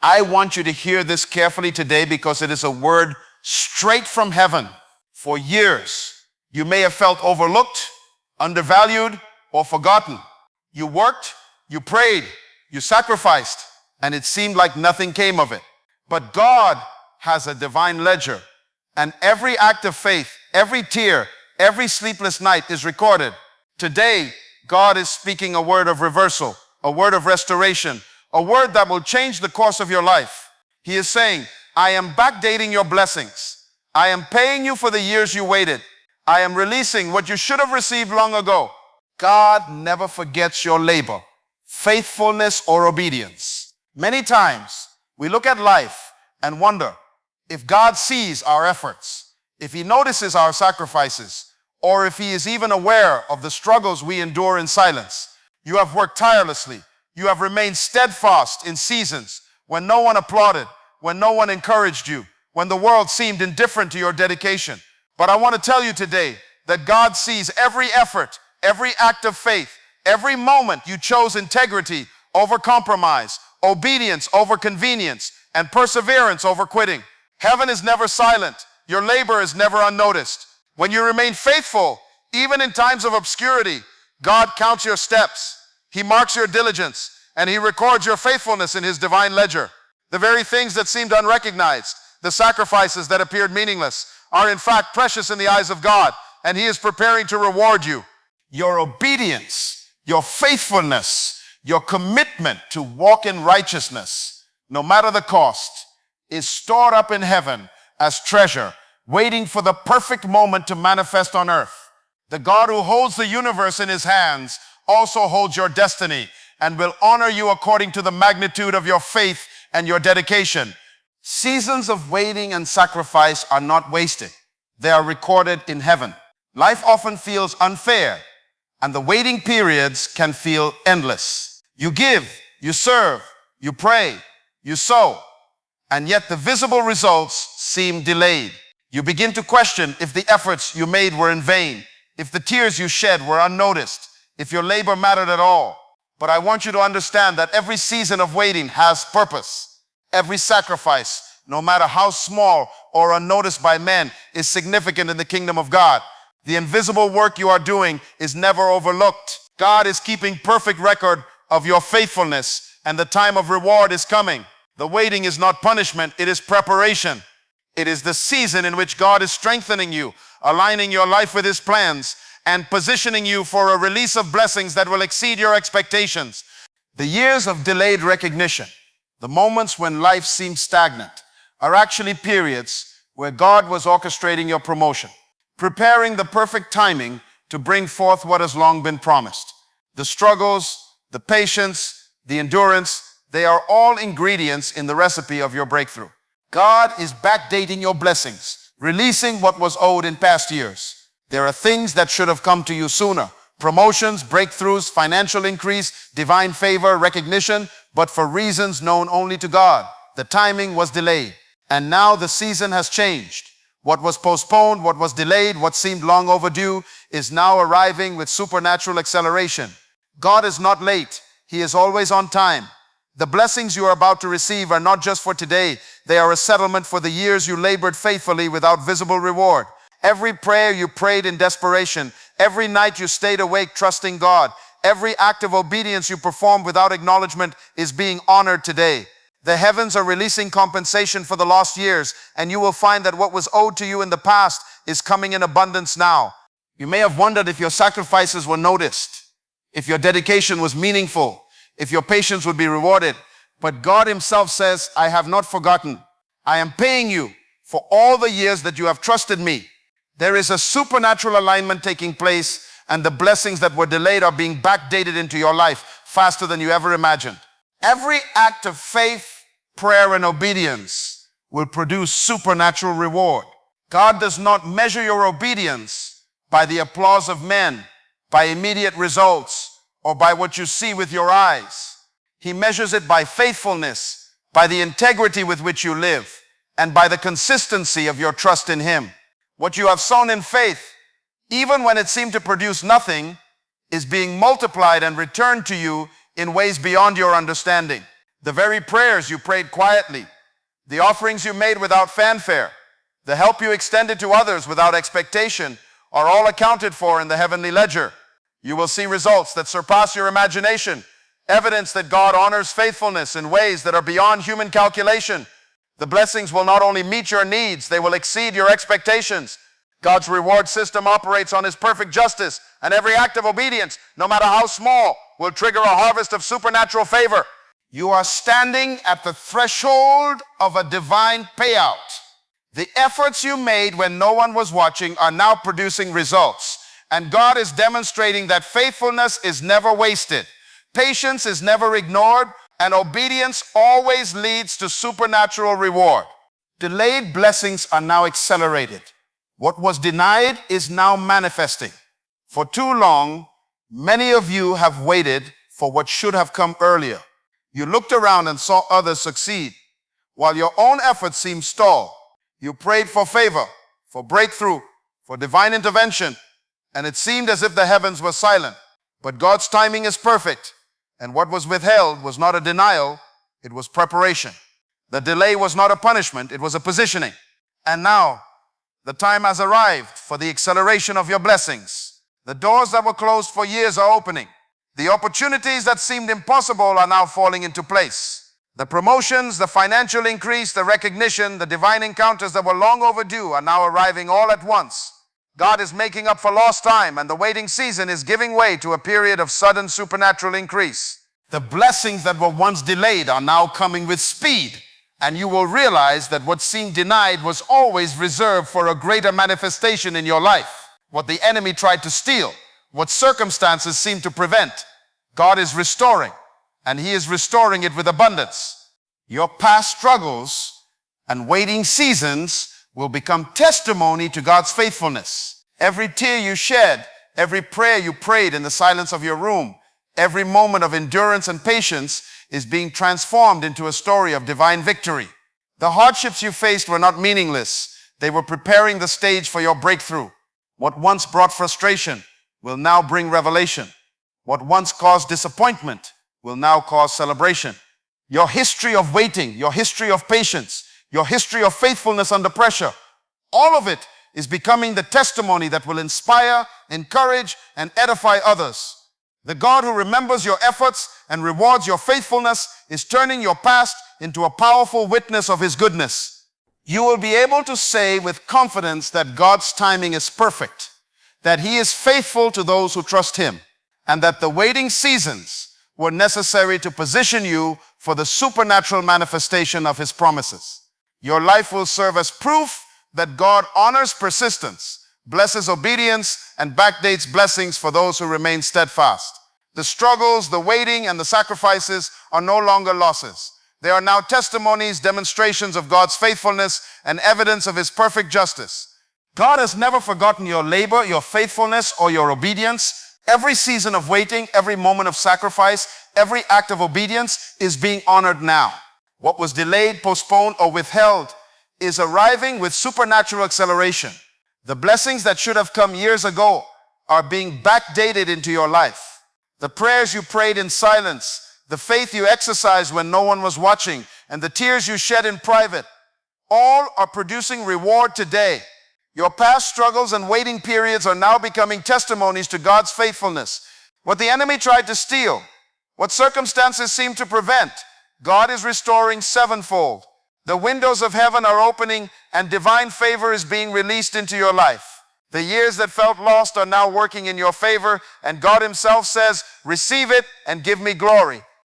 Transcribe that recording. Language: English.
I want you to hear this carefully today because it is a word straight from heaven. For years, you may have felt overlooked, undervalued, or forgotten. You worked, you prayed, you sacrificed, and it seemed like nothing came of it. But God has a divine ledger, and every act of faith, every tear, every sleepless night is recorded. Today, God is speaking a word of reversal, a word of restoration, a word that will change the course of your life. He is saying, I am backdating your blessings. I am paying you for the years you waited. I am releasing what you should have received long ago. God never forgets your labor, faithfulness, or obedience. Many times, we look at life and wonder if God sees our efforts, if He notices our sacrifices, or if He is even aware of the struggles we endure in silence. You have worked tirelessly. You have remained steadfast in seasons when no one applauded, when no one encouraged you, when the world seemed indifferent to your dedication. But I want to tell you today that God sees every effort, every act of faith, every moment you chose integrity over compromise, obedience over convenience, and perseverance over quitting. Heaven is never silent. Your labor is never unnoticed. When you remain faithful, even in times of obscurity, God counts your steps. He marks your diligence, and He records your faithfulness in His divine ledger. The very things that seemed unrecognized, the sacrifices that appeared meaningless, are in fact precious in the eyes of God, and He is preparing to reward you. Your obedience, your faithfulness, your commitment to walk in righteousness, no matter the cost, is stored up in heaven as treasure, waiting for the perfect moment to manifest on earth. The God who holds the universe in His hands also holds your destiny and will honor you according to the magnitude of your faith and your dedication. Seasons of waiting and sacrifice are not wasted. They are recorded in heaven. Life often feels unfair, and the waiting periods can feel endless. You give, you serve, you pray, you sow, and yet the visible results seem delayed. You begin to question if the efforts you made were in vain, if the tears you shed were unnoticed, if your labor mattered at all. But I want you to understand that every season of waiting has purpose. Every sacrifice, no matter how small or unnoticed by men, is significant in the kingdom of God. The invisible work you are doing is never overlooked. God is keeping perfect record of your faithfulness, and the time of reward is coming. The waiting is not punishment, it is preparation. It is the season in which God is strengthening you, aligning your life with His plans, and positioning you for a release of blessings that will exceed your expectations. The years of delayed recognition, the moments when life seems stagnant, are actually periods where God was orchestrating your promotion, preparing the perfect timing to bring forth what has long been promised. The struggles, the patience, the endurance, they are all ingredients in the recipe of your breakthrough. God is backdating your blessings, releasing what was owed in past years. There are things that should have come to you sooner. Promotions, breakthroughs, financial increase, divine favor, recognition, but for reasons known only to God, the timing was delayed. And now the season has changed. What was postponed, what was delayed, what seemed long overdue is now arriving with supernatural acceleration. God is not late. He is always on time. The blessings you are about to receive are not just for today. They are a settlement for the years you labored faithfully without visible reward. Every prayer you prayed in desperation, every night you stayed awake trusting God, every act of obedience you performed without acknowledgement is being honored today. The heavens are releasing compensation for the lost years, and you will find that what was owed to you in the past is coming in abundance now. You may have wondered if your sacrifices were noticed, if your dedication was meaningful, if your patience would be rewarded. But God Himself says, I have not forgotten. I am paying you for all the years that you have trusted me. There is a supernatural alignment taking place, and the blessings that were delayed are being backdated into your life faster than you ever imagined. Every act of faith, prayer, and obedience will produce supernatural reward. God does not measure your obedience by the applause of men, by immediate results, or by what you see with your eyes. He measures it by faithfulness, by the integrity with which you live, and by the consistency of your trust in Him. What you have sown in faith, even when it seemed to produce nothing, is being multiplied and returned to you in ways beyond your understanding. The very prayers you prayed quietly, the offerings you made without fanfare, the help you extended to others without expectation are all accounted for in the heavenly ledger. You will see results that surpass your imagination, evidence that God honors faithfulness in ways that are beyond human calculation. The blessings will not only meet your needs, they will exceed your expectations. God's reward system operates on His perfect justice, and every act of obedience, no matter how small, will trigger a harvest of supernatural favor. You are standing at the threshold of a divine payout. The efforts you made when no one was watching are now producing results, and God is demonstrating that faithfulness is never wasted, patience is never ignored, and obedience always leads to supernatural reward. Delayed blessings are now accelerated. What was denied is now manifesting. For too long, many of you have waited for what should have come earlier. You looked around and saw others succeed, while your own efforts seemed stalled. You prayed for favor, for breakthrough, for divine intervention, and it seemed as if the heavens were silent. But God's timing is perfect, and what was withheld was not a denial, it was preparation. The delay was not a punishment, it was a positioning. And now, the time has arrived for the acceleration of your blessings. The doors that were closed for years are opening. The opportunities that seemed impossible are now falling into place. The promotions, the financial increase, the recognition, the divine encounters that were long overdue are now arriving all at once. God is making up for lost time, and the waiting season is giving way to a period of sudden supernatural increase. The blessings that were once delayed are now coming with speed, and you will realize that what seemed denied was always reserved for a greater manifestation in your life. What the enemy tried to steal, what circumstances seemed to prevent, God is restoring, and He is restoring it with abundance. Your past struggles and waiting seasons will become testimony to God's faithfulness. Every tear you shed, every prayer you prayed in the silence of your room, every moment of endurance and patience is being transformed into a story of divine victory. The hardships you faced were not meaningless. They were preparing the stage for your breakthrough. What once brought frustration will now bring revelation. What once caused disappointment will now cause celebration. Your history of waiting, your history of patience, your history of faithfulness under pressure, all of it is becoming the testimony that will inspire, encourage, and edify others. The God who remembers your efforts and rewards your faithfulness is turning your past into a powerful witness of His goodness. You will be able to say with confidence that God's timing is perfect, that He is faithful to those who trust Him, and that the waiting seasons were necessary to position you for the supernatural manifestation of His promises. Your life will serve as proof that God honors persistence, blesses obedience, and backdates blessings for those who remain steadfast. The struggles, the waiting, and the sacrifices are no longer losses. They are now testimonies, demonstrations of God's faithfulness, and evidence of His perfect justice. God has never forgotten your labor, your faithfulness, or your obedience. Every season of waiting, every moment of sacrifice, every act of obedience is being honored now. What was delayed, postponed, or withheld is arriving with supernatural acceleration. The blessings that should have come years ago are being backdated into your life. The prayers you prayed in silence, the faith you exercised when no one was watching, and the tears you shed in private, all are producing reward today. Your past struggles and waiting periods are now becoming testimonies to God's faithfulness. What the enemy tried to steal, what circumstances seemed to prevent, God is restoring sevenfold. The windows of heaven are opening, and divine favor is being released into your life. The years that felt lost are now working in your favor, and God Himself says, "Receive it and give me glory."